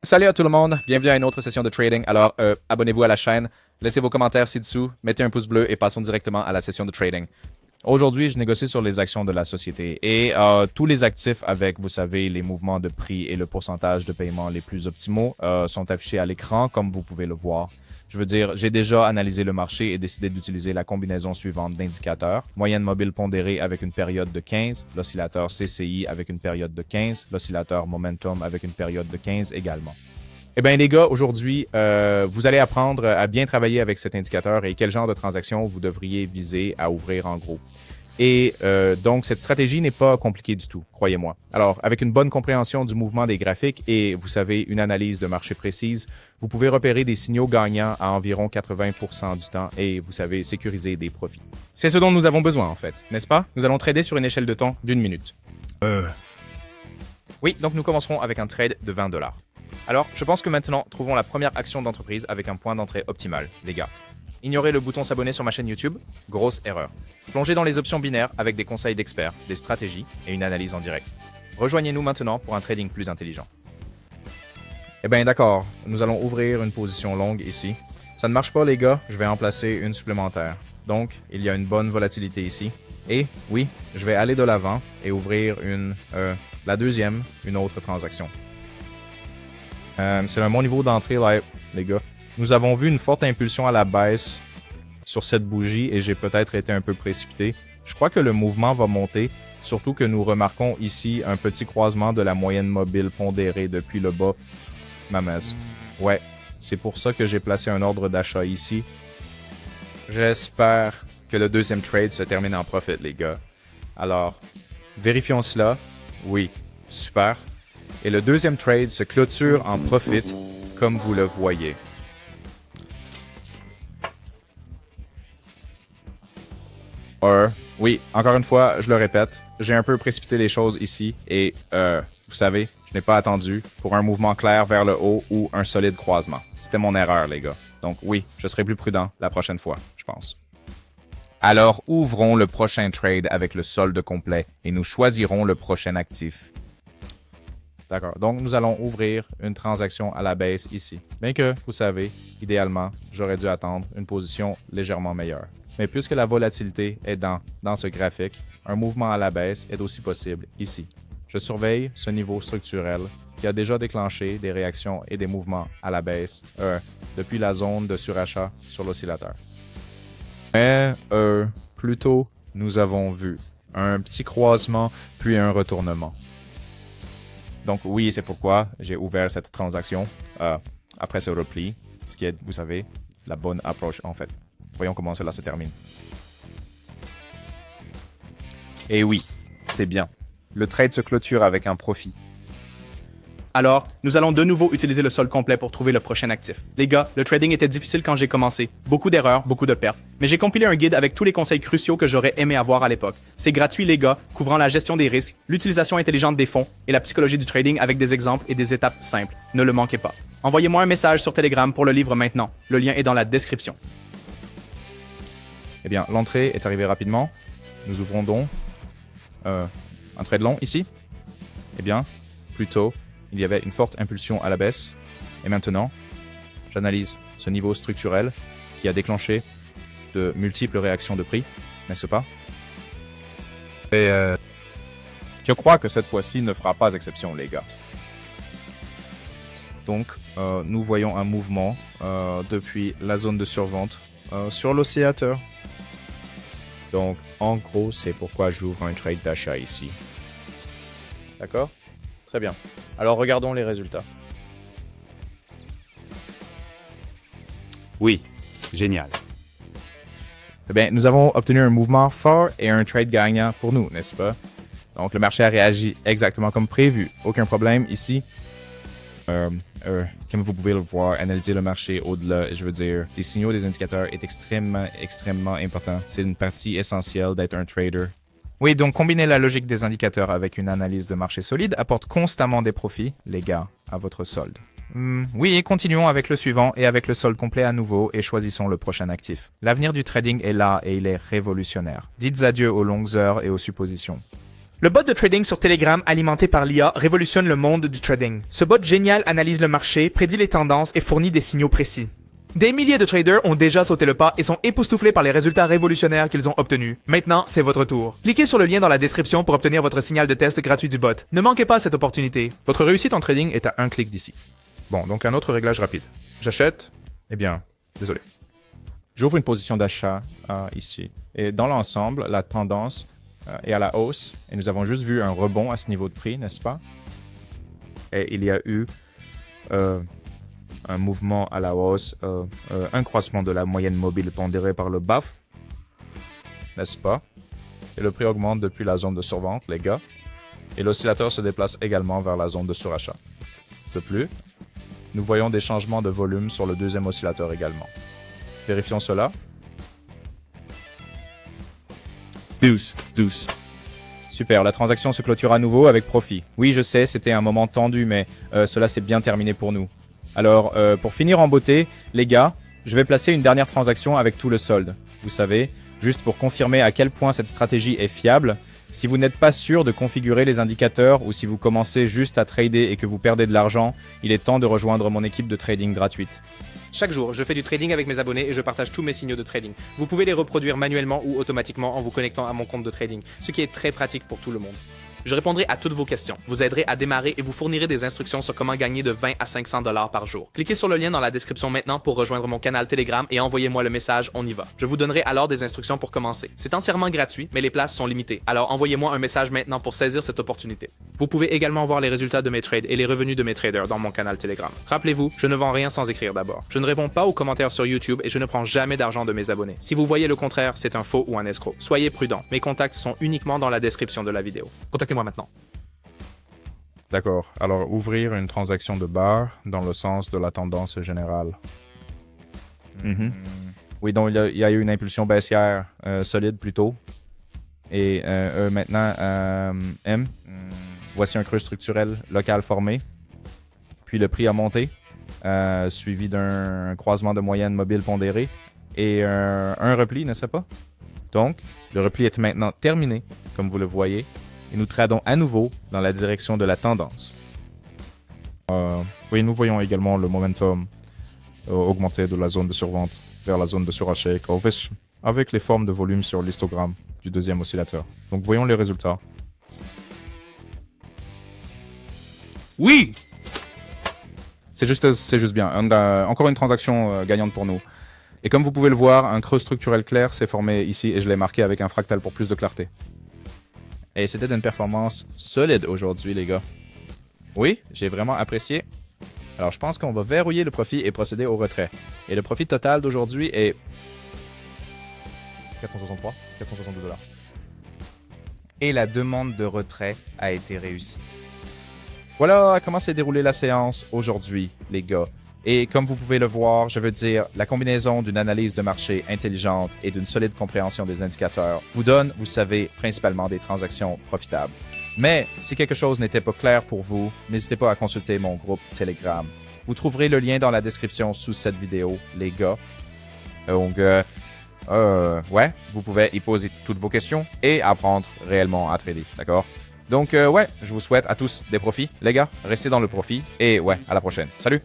Salut à tout le monde, bienvenue à une autre session de trading. Alors, abonnez-vous à la chaîne, laissez vos commentaires ci-dessous, mettez un pouce bleu et passons directement à la session de trading. Aujourd'hui, je négocie sur les actions de la société et tous les actifs avec, vous savez, les mouvements de prix et le pourcentage de paiement les plus optimaux sont affichés à l'écran comme vous pouvez le voir. Je veux dire, j'ai déjà analysé le marché et décidé d'utiliser la combinaison suivante d'indicateurs. Moyenne mobile pondérée avec une période de 15, l'oscillateur CCI avec une période de 15, l'oscillateur Momentum avec une période de 15 également. Eh bien, les gars, aujourd'hui, vous allez apprendre à bien travailler avec cet indicateur et quel genre de transaction vous devriez viser à ouvrir en gros. Et donc, cette stratégie n'est pas compliquée du tout, croyez-moi. Alors, avec une bonne compréhension du mouvement des graphiques et, vous savez, une analyse de marché précise, vous pouvez repérer des signaux gagnants à environ 80% du temps et, vous savez, sécuriser des profits. C'est ce dont nous avons besoin, en fait, n'est-ce pas? Nous allons trader sur une échelle de temps d'une minute. Oui, donc nous commencerons avec un trade de 20 $. Alors, je pense que maintenant, trouvons la première action d'entreprise avec un point d'entrée optimal, les gars. Ignorez le bouton s'abonner sur ma chaîne YouTube, grosse erreur. Plongez dans les options binaires avec des conseils d'experts, des stratégies et une analyse en direct. Rejoignez-nous maintenant pour un trading plus intelligent. Eh bien d'accord, nous allons ouvrir une position longue ici. Ça ne marche pas les gars, je vais en placer une supplémentaire. Donc, il y a une bonne volatilité ici. Et oui, je vais aller de l'avant et ouvrir la deuxième, une autre transaction. C'est un bon niveau d'entrée là, les gars. Nous avons vu une forte impulsion à la baisse sur cette bougie et j'ai peut-être été un peu précipité. Je crois que le mouvement va monter, surtout que nous remarquons ici un petit croisement de la moyenne mobile pondérée depuis le bas. Mamaz. Ouais, c'est pour ça que j'ai placé un ordre d'achat ici. J'espère que le deuxième trade se termine en profit, les gars. Alors, vérifions cela. Oui, super. Et le deuxième trade se clôture en profit, comme vous le voyez. Oui, encore une fois, je le répète, j'ai un peu précipité les choses ici et, vous savez, je n'ai pas attendu pour un mouvement clair vers le haut ou un solide croisement. C'était mon erreur, les gars. Donc oui, je serai plus prudent la prochaine fois, je pense. Alors, ouvrons le prochain trade avec le solde complet et nous choisirons le prochain actif. D'accord. Donc, nous allons ouvrir une transaction à la baisse ici. Bien que, vous savez, idéalement, j'aurais dû attendre une position légèrement meilleure. Mais puisque la volatilité est dans ce graphique, un mouvement à la baisse est aussi possible ici. Je surveille ce niveau structurel qui a déjà déclenché des réactions et des mouvements à la baisse depuis la zone de surachat sur l'oscillateur. Mais plutôt, nous avons vu un petit croisement puis un retournement. Donc oui, c'est pourquoi j'ai ouvert cette transaction après ce repli, ce qui est, vous savez, la bonne approche en fait. Voyons comment cela se termine. Et oui, c'est bien. Le trade se clôture avec un profit. Alors, nous allons de nouveau utiliser le sol complet pour trouver le prochain actif. Les gars, le trading était difficile quand j'ai commencé. Beaucoup d'erreurs, beaucoup de pertes. Mais j'ai compilé un guide avec tous les conseils cruciaux que j'aurais aimé avoir à l'époque. C'est gratuit les gars, couvrant la gestion des risques, l'utilisation intelligente des fonds et la psychologie du trading avec des exemples et des étapes simples. Ne le manquez pas. Envoyez-moi un message sur Telegram pour le livre maintenant. Le lien est dans la description. Eh bien, l'entrée est arrivée rapidement. Nous ouvrons donc un trade long ici. Eh bien, plutôt, il y avait une forte impulsion à la baisse. Et maintenant, j'analyse ce niveau structurel qui a déclenché de multiples réactions de prix, n'est-ce pas? Et je crois que cette fois-ci ne fera pas exception, les gars. Donc, nous voyons un mouvement depuis la zone de survente sur l'oscillateur. Donc, en gros, c'est pourquoi j'ouvre un trade d'achat ici. D'accord? Très bien. Alors, regardons les résultats. Oui, génial. Eh bien, nous avons obtenu un mouvement fort et un trade gagnant pour nous, n'est-ce pas? Donc, le marché a réagi exactement comme prévu. Aucun problème ici. Comme vous pouvez le voir, analyser le marché au-delà, je veux dire, les signaux des indicateurs est extrêmement important. C'est une partie essentielle d'être un trader. Oui, donc combiner la logique des indicateurs avec une analyse de marché solide apporte constamment des profits, les gars, à votre solde. Oui, continuons avec le suivant et avec le solde complet à nouveau et choisissons le prochain actif. L'avenir du trading est là et il est révolutionnaire. Dites adieu aux longues heures et aux suppositions. Le bot de trading sur Telegram alimenté par l'IA révolutionne le monde du trading. Ce bot génial analyse le marché, prédit les tendances et fournit des signaux précis. Des milliers de traders ont déjà sauté le pas et sont époustouflés par les résultats révolutionnaires qu'ils ont obtenus. Maintenant, c'est votre tour. Cliquez sur le lien dans la description pour obtenir votre signal de test gratuit du bot. Ne manquez pas cette opportunité. Votre réussite en trading est à un clic d'ici. Bon, donc un autre réglage rapide. J'achète, eh bien, désolé. J'ouvre une position d'achat ici. Et dans l'ensemble, la tendance est à la hausse. Et nous avons juste vu un rebond à ce niveau de prix, n'est-ce pas? Et il y a eu un mouvement à la hausse, un croissement de la moyenne mobile pondérée par le BAF, n'est-ce pas? Et le prix augmente depuis la zone de survente, les gars. Et l'oscillateur se déplace également vers la zone de surachat. De plus, nous voyons des changements de volume sur le deuxième oscillateur également. Vérifions cela. 12. Super, la transaction se clôture à nouveau avec profit. Oui, je sais, c'était un moment tendu, mais cela s'est bien terminé pour nous. Alors, pour finir en beauté, les gars, je vais placer une dernière transaction avec tout le solde. Vous savez, juste pour confirmer à quel point cette stratégie est fiable, si vous n'êtes pas sûr de configurer les indicateurs ou si vous commencez juste à trader et que vous perdez de l'argent, il est temps de rejoindre mon équipe de trading gratuite. Chaque jour, je fais du trading avec mes abonnés et je partage tous mes signaux de trading. Vous pouvez les reproduire manuellement ou automatiquement en vous connectant à mon compte de trading, ce qui est très pratique pour tout le monde. Je répondrai à toutes vos questions, vous aiderai à démarrer et vous fournirai des instructions sur comment gagner de 20 à 500 $ par jour. Cliquez sur le lien dans la description maintenant pour rejoindre mon canal Telegram et envoyez-moi le message « On y va ». Je vous donnerai alors des instructions pour commencer. C'est entièrement gratuit, mais les places sont limitées, alors envoyez-moi un message maintenant pour saisir cette opportunité. Vous pouvez également voir les résultats de mes trades et les revenus de mes traders dans mon canal Telegram. Rappelez-vous, je ne vends rien sans écrire d'abord. Je ne réponds pas aux commentaires sur YouTube et je ne prends jamais d'argent de mes abonnés. Si vous voyez le contraire, c'est un faux ou un escroc. Soyez prudents. Mes contacts sont uniquement dans la description de la vidéo. Contactez-moi maintenant. D'accord, alors ouvrir une transaction de barre dans le sens de la tendance générale. Oui, donc il y a eu une impulsion baissière solide plus tôt. Et maintenant, M. Voici un creux structurel local formé. Puis le prix a monté, suivi d'un croisement de moyenne mobile pondéré et un repli, n'est-ce pas? Donc, le repli est maintenant terminé, comme vous le voyez. Et nous tradons à nouveau dans la direction de la tendance. Oui, nous voyons également le momentum augmenter de la zone de survente vers la zone de surachat avec les formes de volume sur l'histogramme du deuxième oscillateur. Donc voyons les résultats. Oui! C'est juste bien. Encore une transaction gagnante pour nous. Et comme vous pouvez le voir, un creux structurel clair s'est formé ici et je l'ai marqué avec un fractal pour plus de clarté. Et c'était une performance solide aujourd'hui, les gars. Oui, j'ai vraiment apprécié. Alors, je pense qu'on va verrouiller le profit et procéder au retrait. Et le profit total d'aujourd'hui est 462 $. Et la demande de retrait a été réussie. Voilà comment s'est déroulée la séance aujourd'hui, les gars. Et comme vous pouvez le voir, je veux dire, la combinaison d'une analyse de marché intelligente et d'une solide compréhension des indicateurs vous donne, vous savez, principalement des transactions profitables. Mais si quelque chose n'était pas clair pour vous, n'hésitez pas à consulter mon groupe Telegram. Vous trouverez le lien dans la description sous cette vidéo, les gars. Donc, ouais, vous pouvez y poser toutes vos questions et apprendre réellement à trader, d'accord? Donc, ouais, je vous souhaite à tous des profits, les gars. Restez dans le profit et ouais, à la prochaine. Salut!